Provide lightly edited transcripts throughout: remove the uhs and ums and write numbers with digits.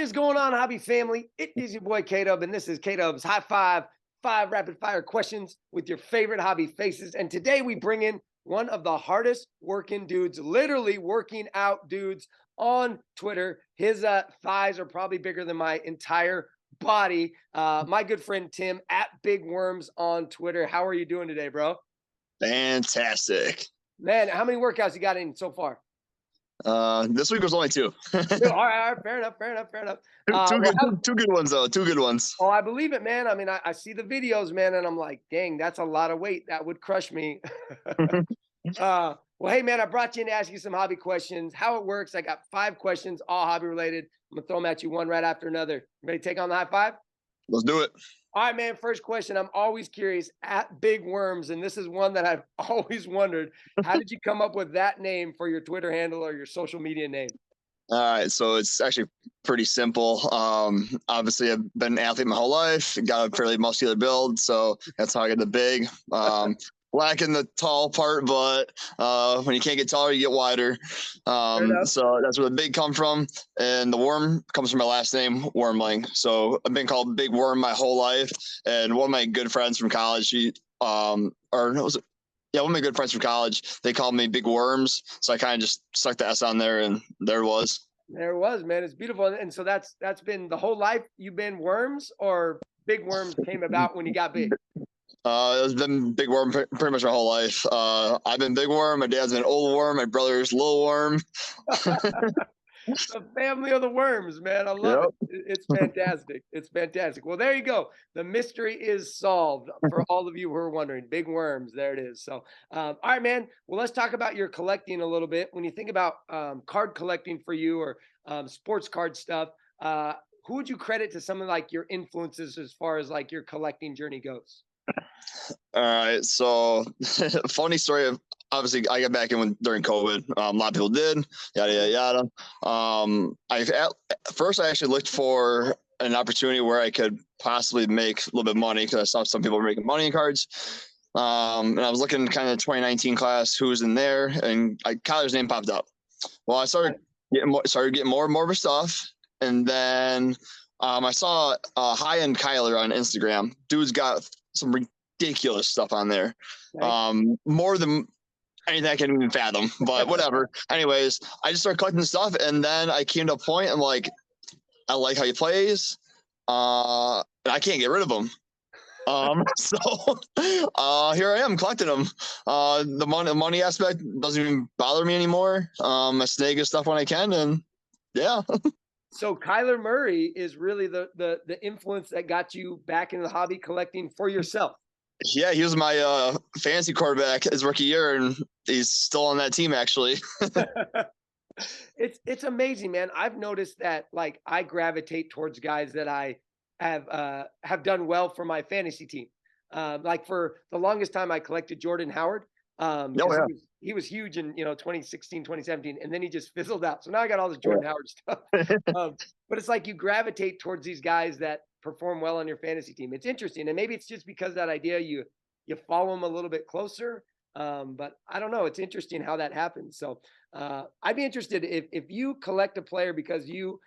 is going on, hobby family? It is your boy K-Dub, and this is K-Dub's High Five, 5 rapid-fire questions with your favorite hobby faces. And today we bring in one of the hardest working dudes, literally working out dudes on Twitter. His thighs are probably bigger than my entire body. My good friend Tim at Big Worms on Twitter. How are you doing today, bro? Fantastic. Man, how many workouts you got in so far? This week was only two. All right, fair enough. Two good ones though. Two good ones. Oh, I believe it, man. I mean, I see the videos, man, and I'm like, dang, that's a lot of weight. That would crush me. Well, hey, man, I brought you in to ask you some hobby questions. How it works, I got 5 questions, all hobby related. I'm going to throw them at you one right after another. Ready to take on the high five? Let's do it. All right, man, first question. I'm always curious, at Big Worms, and this is one that I've always wondered. How did you come up with that name for your Twitter handle or your social media name? All right, so it's actually pretty simple. Obviously, I've been an athlete my whole life, got a fairly muscular build, so that's how I get the big. Lacking the tall part, but when you can't get taller, you get wider. So that's where the big come from, and the worm comes from my last name, Wormling. So I've been called Big Worm my whole life, and one of my good friends from college, one of my good friends from college, they called me Big Worms, so I kind of just stuck the S on there, and there it was. There it was, man. It's beautiful. And so that's been the whole life you've been Worms, or Big Worms came about when you got big? It's been Big Worm pretty much my whole life. I've been Big Worm. My dad's been Old Worm. My brother's Little Worm. The family of the worms, man. I love it. It's fantastic. It's fantastic. Well, there you go. The mystery is solved for all of you who are wondering. Big Worms. There it is. So, all right, man. Well, let's talk about your collecting a little bit. When you think about card collecting for you, or sports card stuff, who would you credit to some of like your influences as far as like your collecting journey goes? All right. So, funny story. Obviously, I got back in during COVID. A lot of people did. Yada yada yada. First, I actually looked for an opportunity where I could possibly make a little bit of money, because I saw some people were making money in cards. And I was looking kind of 2019 class, who was in there, and Kyler's name popped up. Well, I started getting more and more of his stuff, and then I saw high-end Kyler on Instagram. Dude's got some ridiculous stuff on there, more than anything I can even fathom, but whatever. Anyways, I just started collecting stuff, and then I came to a point, I'm like, I like how he plays, and I can't get rid of him. So here I am collecting them. The money aspect doesn't even bother me anymore. I snag his stuff when I can, and yeah. So Kyler Murray is really the influence that got you back into the hobby collecting for yourself. Yeah, he was my fantasy quarterback his rookie year, and he's still on that team, actually. It's amazing, man. I've noticed that, like, I gravitate towards guys that I have done well for my fantasy team. Like, for the longest time, I collected Jordan Howard. He was huge in 2016, 2017, and then he just fizzled out. So now I got all this Jordan Howard stuff. But it's like you gravitate towards these guys that perform well on your fantasy team. It's interesting, and maybe it's just because that idea you follow them a little bit closer. But I don't know. It's interesting how that happens. So I'd be interested if you collect a player because you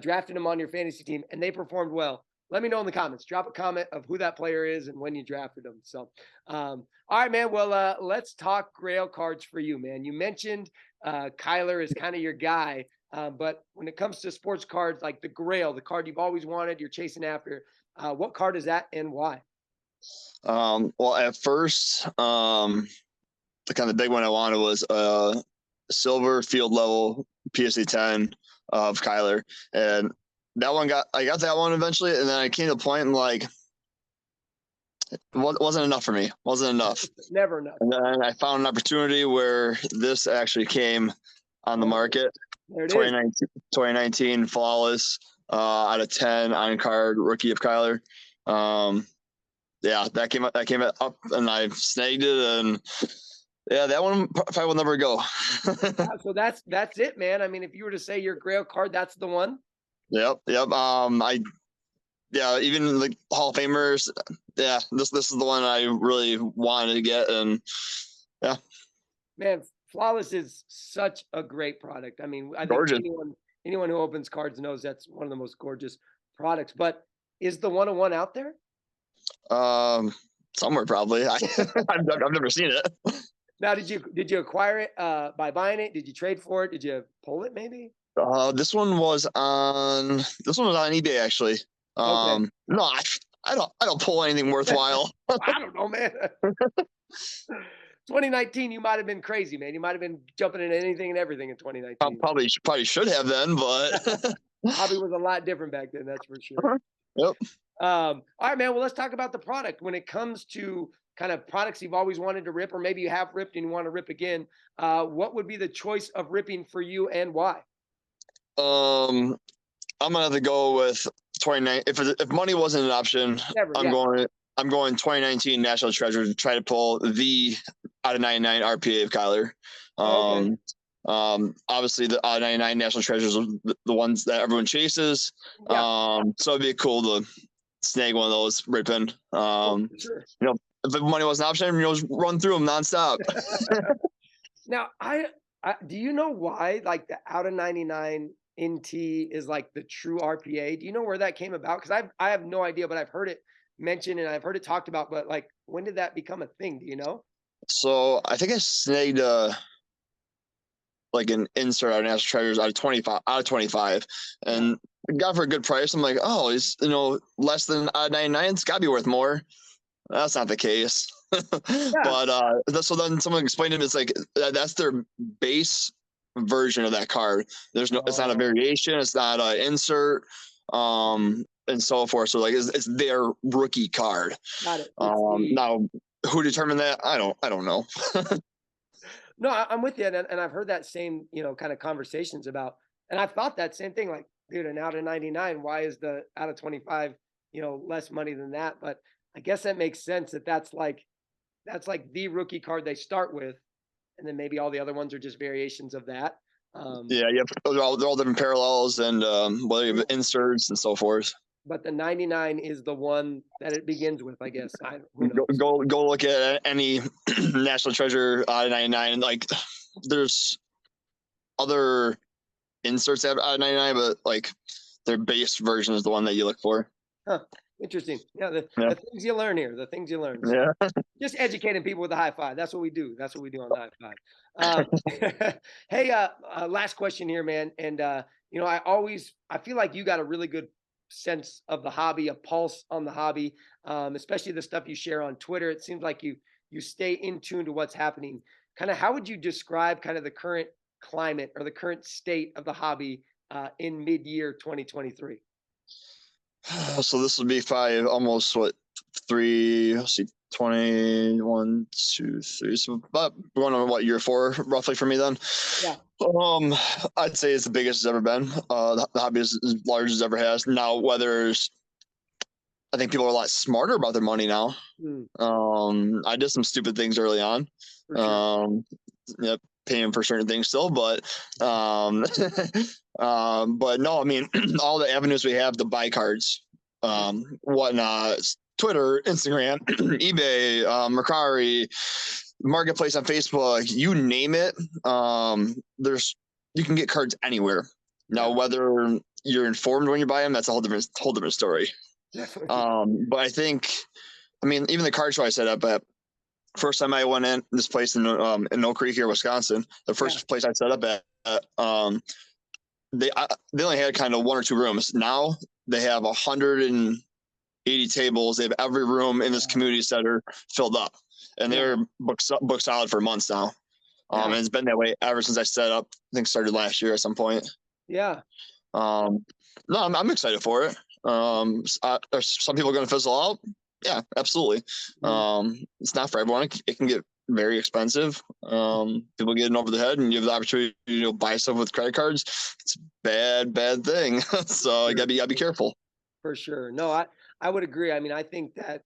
drafted them on your fantasy team and they performed well. Let me know in the comments. Drop a comment of who that player is and when you drafted them. So, all right, man. Well, let's talk Grail cards for you, man. You mentioned Kyler is kind of your guy. But when it comes to sports cards, like the Grail, the card you've always wanted, you're chasing after, what card is that and why? Well, at first, the kind of big one I wanted was a silver field level PSA 10 of Kyler, and I got that one eventually, and then I came to a point and like it wasn't enough for me. Wasn't enough. It's never enough. And then I found an opportunity where this actually came on the market. 2019 flawless out of 10 on card rookie of Kyler. That came up and I snagged it, and that one probably will never go. So that's it, man. I mean, if you were to say your Grail card, that's the one. Yep. Even like Hall of Famers. Yeah, this is the one I really wanted to get, and yeah. Man, Flawless is such a great product. I mean, I think Gorgeous. anyone who opens cards knows that's one of the most gorgeous products. But is the 101 out there? Somewhere probably. I've never seen it. Now, did you acquire it by buying it? Did you trade for it? Did you pull it maybe? This one was on eBay actually. Okay. No, I don't pull anything worthwhile. I don't know, man. 2019, you might have been crazy, man. You might have been jumping into anything and everything in 2019. Probably should have then, but Hobby was a lot different back then, that's for sure. Yep. All right, man. Well, let's talk about the product. When it comes to kind of products you've always wanted to rip, or maybe you have ripped and you want to rip again, what would be the choice of ripping for you and why? I'm gonna have to go with 29. If money wasn't an option, I'm going 2019 National Treasure to try to pull the out of 99 RPA of Kyler. Okay. Obviously the out of 99 National Treasures are the ones that everyone chases. Yeah. So it'd be cool to snag one of those ripping. Sure. You know, if money was an option, just run through them nonstop. Now, I do you know why like the out of 99 NT is like the true RPA? Do you know where that came about? Because I have no idea, but I've heard it mentioned and I've heard it talked about. But like, when did that become a thing? Do you know? So I think I snagged like an insert out of National Treasures out of 25, and got for a good price. I'm like, oh, it's less than out of 99. It's got to be worth more. That's not the case. But so then someone explained to me, it's like that's their base version of that card. It's not a variation. It's not an insert. And so forth. So like it's their rookie card. Got it. Now who determined that? I don't know. No, I'm with you, and I've heard that same kind of conversations about, and I've thought that same thing. Like, dude, an out of 99, why is the out of 25 less money than that? But I guess that makes sense that's like the rookie card they start with, and then maybe all the other ones are just variations of that. Yeah, they're all different parallels and whether you have inserts and so forth. But the 99 is the one that it begins with, I guess. Go look at any National Treasure out of 99. Like, there's other inserts out of 99, but like their base version is the one that you look for. Huh. Interesting. Yeah, the things you learn here, the things you learn. So yeah. Just educating people with the high five. That's what we do. That's what we do on the high five. Hey, last question here, man. And I feel like you got a really good sense of the hobby, a pulse on the hobby, especially the stuff you share on Twitter. It seems like you stay in tune to what's happening. Kind of, how would you describe kind of the current climate or the current state of the hobby in mid-year 2023? So this would be almost 21, 2, 3. So about going on year 4 roughly for me then. Yeah. I'd say it's the biggest it's ever been. The hobby is as large as it ever has. Now, I think people are a lot smarter about their money now. I did some stupid things early on. For sure. Paying for certain things still, but but no, I mean all the avenues we have to buy cards, whatnot, Twitter, Instagram, eBay, Mercari, Marketplace on Facebook, you name it. You can get cards anywhere. Now, whether you're informed when you buy them, that's a whole different story. But I think, even the card show I set up at, first time I went in this place in Oak Creek here, Wisconsin, the first place I set up at, they only had kind of 1 or 2 rooms. Now they have 180 tables. They have every room in this community center filled up, and they're booked solid for months now. And it's been that way ever since I set up. I think started last year at some point. Yeah. No, I'm excited for it. Are some people going to fizzle out? Yeah, absolutely. It's not for everyone. It can get very expensive. People getting over the head, and you have the opportunity to buy stuff with credit cards. It's a bad thing. So you gotta be careful. For sure. No, I would agree. I think that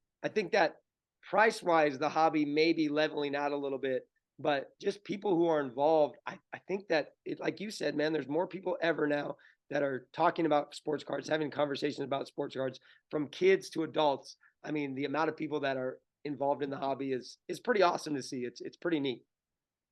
price wise, the hobby may be leveling out a little bit, but just people who are involved, I think that like you said, man, there's more people ever now that are talking about sports cards, having conversations about sports cards, from kids to adults. The amount of people that are involved in the hobby is pretty awesome to see. It's pretty neat.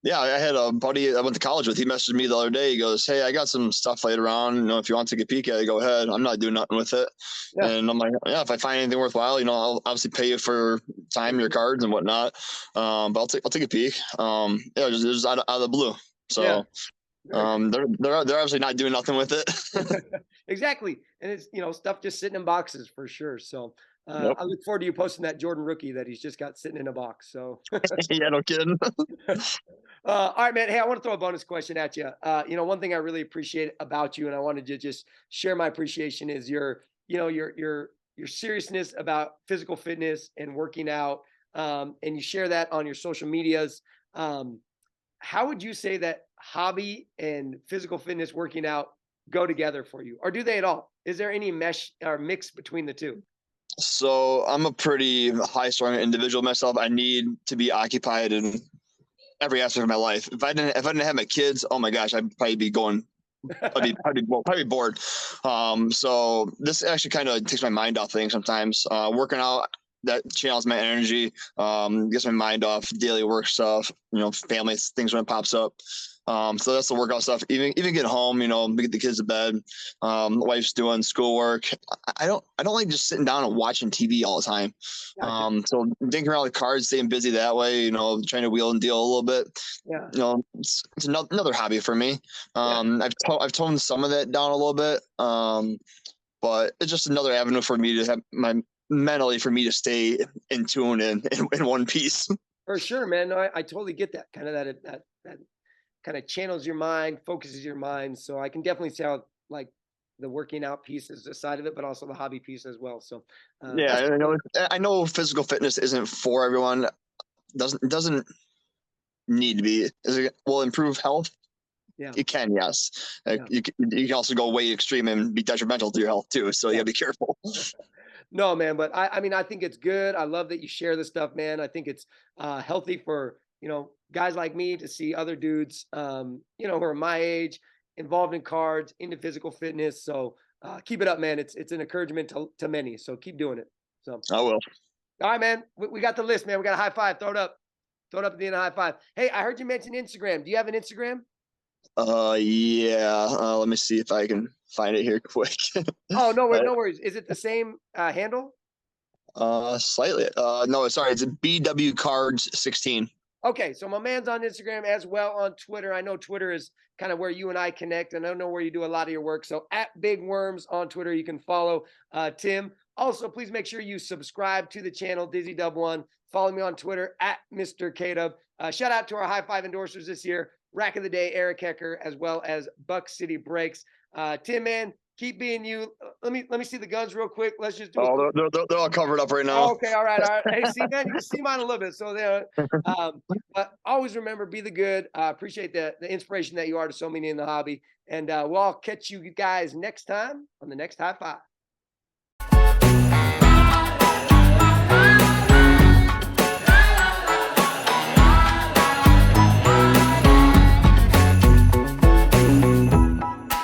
Yeah, I had a buddy I went to college with. He messaged me the other day. He goes, "Hey, I got some stuff laid around. If you want to take a peek at it, go ahead. I'm not doing nothing with it." Yeah. And I'm like, "Yeah, if I find anything worthwhile, I'll obviously pay you for time, your cards and whatnot. But I'll take a peek. Yeah, just out of the blue. Yeah. So they're obviously not doing nothing with it. Exactly. And it's, stuff just sitting in boxes for sure. So Yep. I look forward to you posting that Jordan rookie that he's just got sitting in a box. So Yeah, no kidding. all right, man. Hey, I want to throw a bonus question at you. One thing I really appreciate about you, and I wanted to just share my appreciation is your seriousness about physical fitness and working out, and you share that on your social medias. Um, how would you say that hobby and physical fitness, working out, go together for you, or do they at all? Is there any mesh or mix between the two? So I'm a pretty high strung individual myself. I need to be occupied in every aspect of my life. If I didn't have my kids, oh my gosh, I'd probably be going. I'd be bored. So this actually kind of takes my mind off things sometimes. Working out, that channels my energy, gets my mind off daily work stuff, family things when it pops up. So that's the workout stuff. Even get home, get the kids to bed. Wife's doing schoolwork. I don't like just sitting down and watching TV all the time. Gotcha. So dinking around with cards, staying busy that way. Trying to wheel and deal a little bit. Yeah. It's another hobby for me. Yeah. I've toned some of that down a little bit. But it's just another avenue for me to have mentally for me to stay in tune and in one piece. For sure, man. No, I totally get that. Kind of that kind of channels your mind, focuses your mind. So I can definitely see how like the working out piece is a side of it, but also the hobby piece as well. So that's Yeah, cool. I know physical fitness isn't for everyone. Doesn't need to be. Will improve health? Yeah. It can, yes. Yeah. You can also go way extreme and be detrimental to your health too. So you Yeah. gotta be careful. No, man, but I mean, I think it's good. I love that you share this stuff, man. I think it's healthy for, guys like me to see other dudes, who are my age, involved in cards, into physical fitness. So keep it up, man. It's an encouragement to many. So keep doing it. So, I will. all right, man. We got the list, man. We got a high five. Throw it up. Throw it up at the end of high five. Hey, I heard you mention Instagram. Do you have an Instagram? Yeah. Let me see if I can find it here quick. Oh, no worries. No worries. Is it the same handle? Slightly. No, sorry. It's BW Cards 16. Okay, so my man's on Instagram as well on Twitter. I know Twitter is kind of where you and I connect, and I know where you do a lot of your work. So at Big Worms on Twitter, you can follow Tim. Also, please make sure you subscribe to the channel Dizzy Dub One. Follow me on Twitter at Mr. K-Dub. Shout out to our high five endorsers this year: Rack of the Day, Eric Hecker, as well as Buck City Breaks. Tim, man, keep being you. Let me see the guns real quick. Let's just do. Oh, they're all covered up right now. Oh, okay, all right, all right. Hey, see, man, you can see mine a little bit. So there, but always remember, be the good. Appreciate the inspiration that you are to so many in the hobby, and we'll all catch you guys next time on the next high five.